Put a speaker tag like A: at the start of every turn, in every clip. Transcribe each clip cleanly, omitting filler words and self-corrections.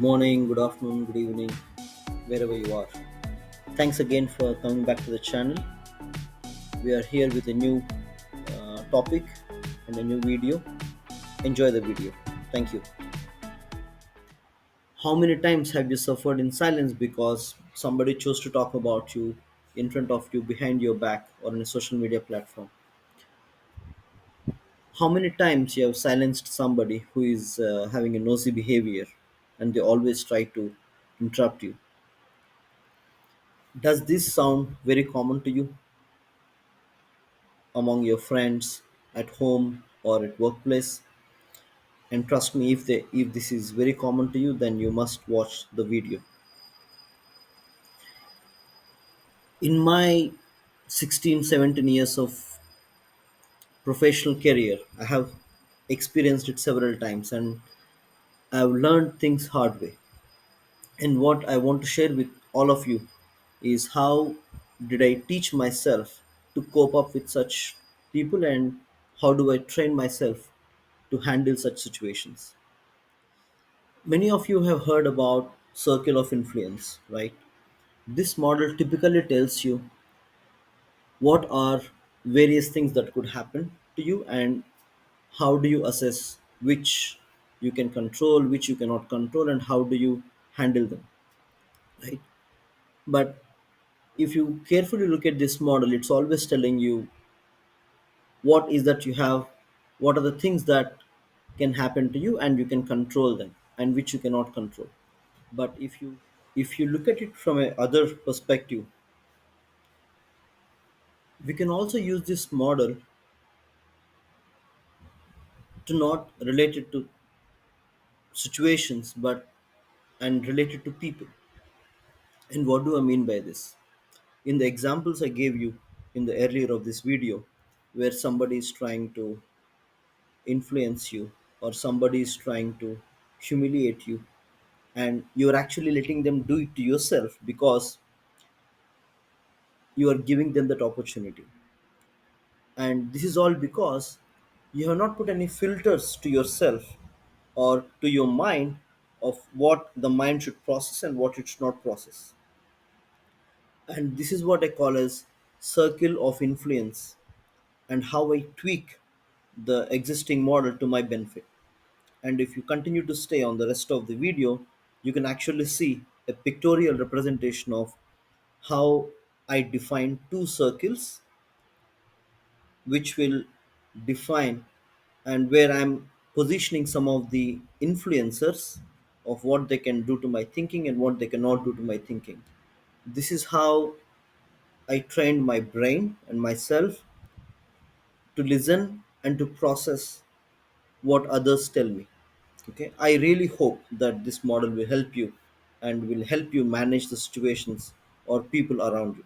A: morning, good afternoon, good evening, wherever you are. Thanks again for coming back to the channel. We are here with a new topic and a new video. Enjoy the video. Thank you. How many times have you suffered in silence because somebody chose to talk about you in front of you, behind your back, or on a social media platform? How many times you have silenced somebody who is having a nosy behavior and they always try to interrupt you? Does this sound very common to you? Among your friends, at home or at workplace? And trust me, if this is very common to you, then you must watch the video. In my 16, 17 years of professional career, I have experienced it several times, and I've learned things hard way. And what I want to share with all of you is how did I teach myself to cope up with such people, and how do I train myself to handle such situations. Many of you have heard about circle of influence, right? This model typically tells you what are various things that could happen to you, and how do you assess which you can control, which you cannot control, and how do you handle them, right? But if you carefully look at this model, it's always telling you what is that you have, what are the things that can happen to you and you can control them, and which you cannot control. But if you look at it from a other perspective, we can also use this model to not relate it to situations, but and relate it to people. And what do I mean by this? In the examples I gave you in the earlier of this video, where somebody is trying to influence you, or somebody is trying to humiliate you, and you're actually letting them do it to yourself because you are giving them that opportunity. And this is all because you have not put any filters to yourself or to your mind of what the mind should process and what it should not process. And this is what I call as circle of influence, and how I tweak the existing model to my benefit. And if you continue to stay on the rest of the video, you can actually see a pictorial representation of how I define two circles, which will define, and where I'm positioning some of the influencers of what they can do to my thinking and what they cannot do to my thinking. This is how I trained my brain and myself to listen and to process what others tell me. Okay, I really hope that this model will help you and will help you manage the situations or people around you.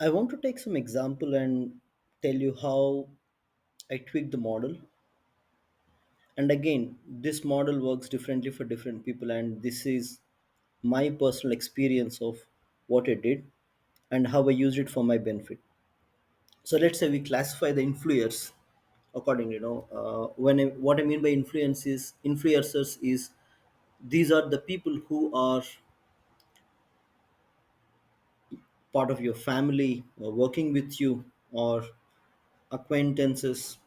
A: I want to take some example and tell you how I tweak the model. And again, this model works differently for different people, and this is my personal experience of what I did and how I used it for my benefit. So let's say we classify the influencers according, what I mean by influencers is these are the people who are part of your family or working with you, or acquaintances,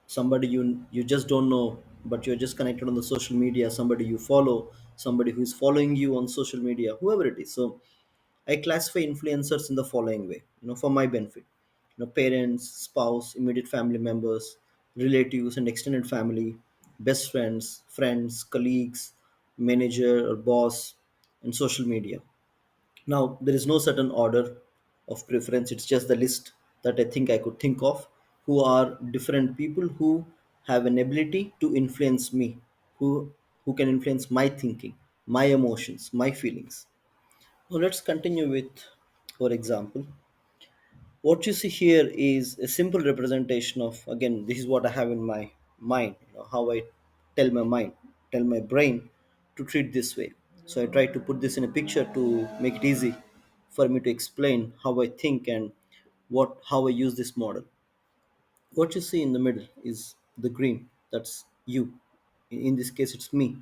A: somebody you just don't know but you're just connected on the social media, somebody you follow, somebody who is following you on social media, whoever it is. So I classify influencers in the following way, for my benefit. Parents, spouse, immediate family members, relatives and extended family, best friends, colleagues, manager or boss, and social media. Now, there is no certain order of preference, it's just the list that I think I could think of, who are different people who have an ability to influence me, who can influence my thinking, my emotions, my feelings. Now, let's continue with our example. What you see here is a simple representation of, again, this is what I have in my mind, how I tell my brain to treat this way. So I try to put this in a picture to make it easy for me to explain how I think and what how I use this model. What you see in the middle is the green, that's you. In this case, it's me.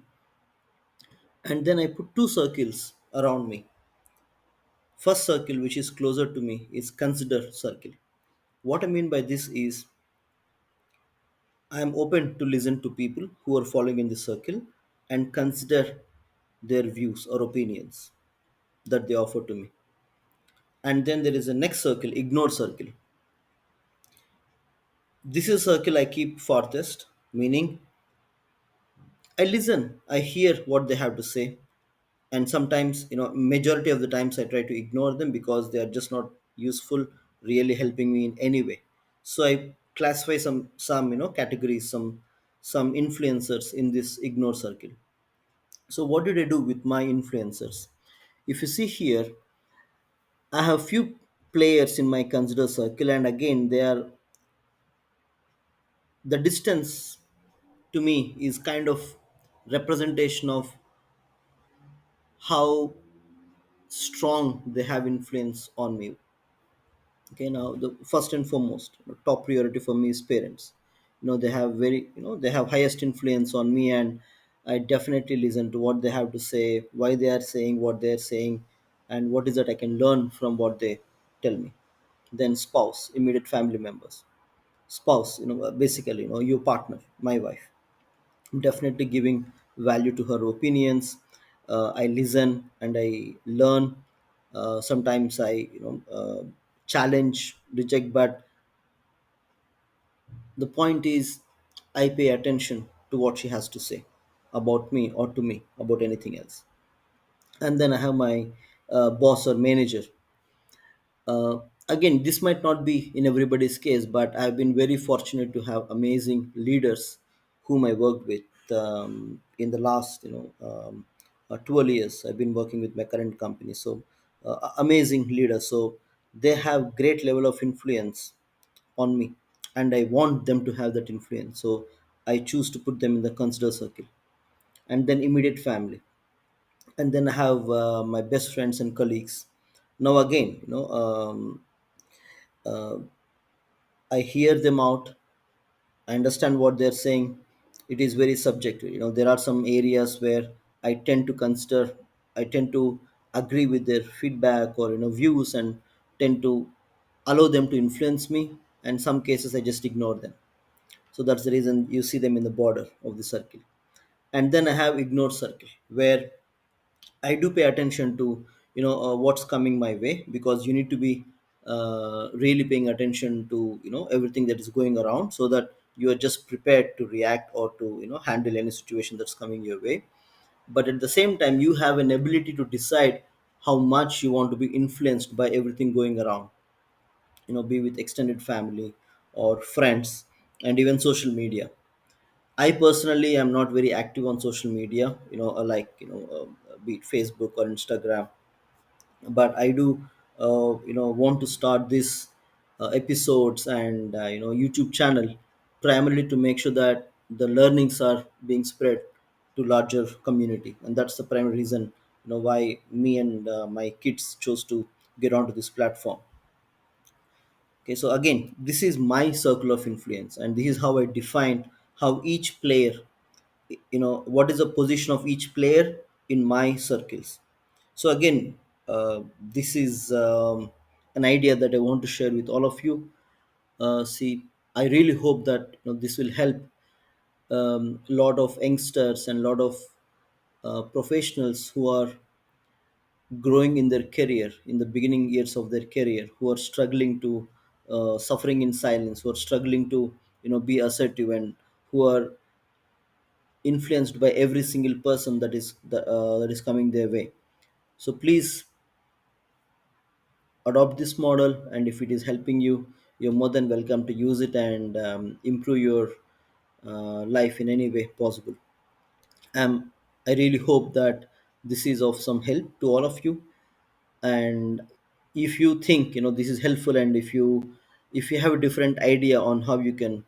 A: And then I put two circles around me. First circle, which is closer to me, is consider circle. What I mean by this is I am open to listen to people who are following in this circle and consider their views or opinions that they offer to me. And then there is a next circle, ignore circle. This is a circle I keep farthest, meaning I listen, I hear what they have to say, and sometimes, majority of the times I try to ignore them because they are just not useful, really helping me in any way. So I classify some categories, some influencers in this ignore circle. So what did I do with my influencers? If you see here, I have few players in my consider circle, and again they are, the distance to me is kind of representation of how strong they have influence on me. Okay, now the first and foremost, top priority for me is parents. They have they have highest influence on me, and I definitely listen to what they have to say, why they are saying what they are saying, and what is that I can learn from what they tell me. Then spouse, immediate family members. Spouse, basically, your partner, my wife. I'm definitely giving value to her opinions. I listen and I learn. Sometimes I challenge, reject, but the point is I pay attention to what she has to say about me or to me about anything else. And then I have my boss or manager. Again, this might not be in everybody's case, but I've been very fortunate to have amazing leaders whom I worked with in the last 12 years. I've been working with my current company. So amazing leaders. So they have great level of influence on me, and I want them to have that influence. So I choose to put them in the consider circle. And then immediate family, and then I have my best friends and colleagues. Now again, I hear them out. I understand what they're saying. It is very subjective. There are some areas where I tend to consider, I tend to agree with their feedback or views, and tend to allow them to influence me. And some cases I just ignore them. So that's the reason you see them in the border of the circle. And then I have ignore circle, where I do pay attention to what's coming my way, because you need to be really paying attention to everything that is going around, so that you are just prepared to react or to handle any situation that's coming your way. But at the same time, you have an ability to decide how much you want to be influenced by everything going around. Be with extended family or friends, and even social media. I personally am not very active on social media, like be it Facebook or Instagram. But I do want to start this episodes and YouTube channel, primarily to make sure that the learnings are being spread to larger community, and that's the primary reason why me and my kids chose to get onto this platform. Okay, so again, this is my circle of influence, and this is how I define how each player, what is the position of each player in my circles. So again, this is an idea that I want to share with all of you. See, I really hope that this will help a lot of youngsters and a lot of professionals who are growing in their career, in the beginning years of their career, who are struggling to suffering in silence, who are struggling to be assertive, and who are influenced by every single person that is coming their way. So please adopt this model, and if it is helping you, you're more than welcome to use it and improve your life in any way possible. I really hope that this is of some help to all of you. And if you think this is helpful, and if you have a different idea on how you can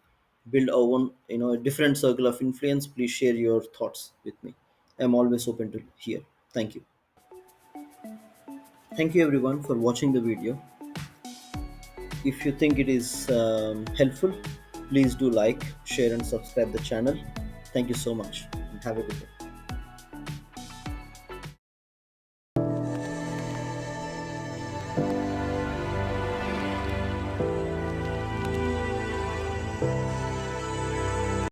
A: build a one a different circle of influence, please share your thoughts with me. I'm always open to hear. Thank you. Thank you everyone for watching the video. If you think it is helpful, please do like, share, and subscribe the channel. Thank you so much, and have a good day.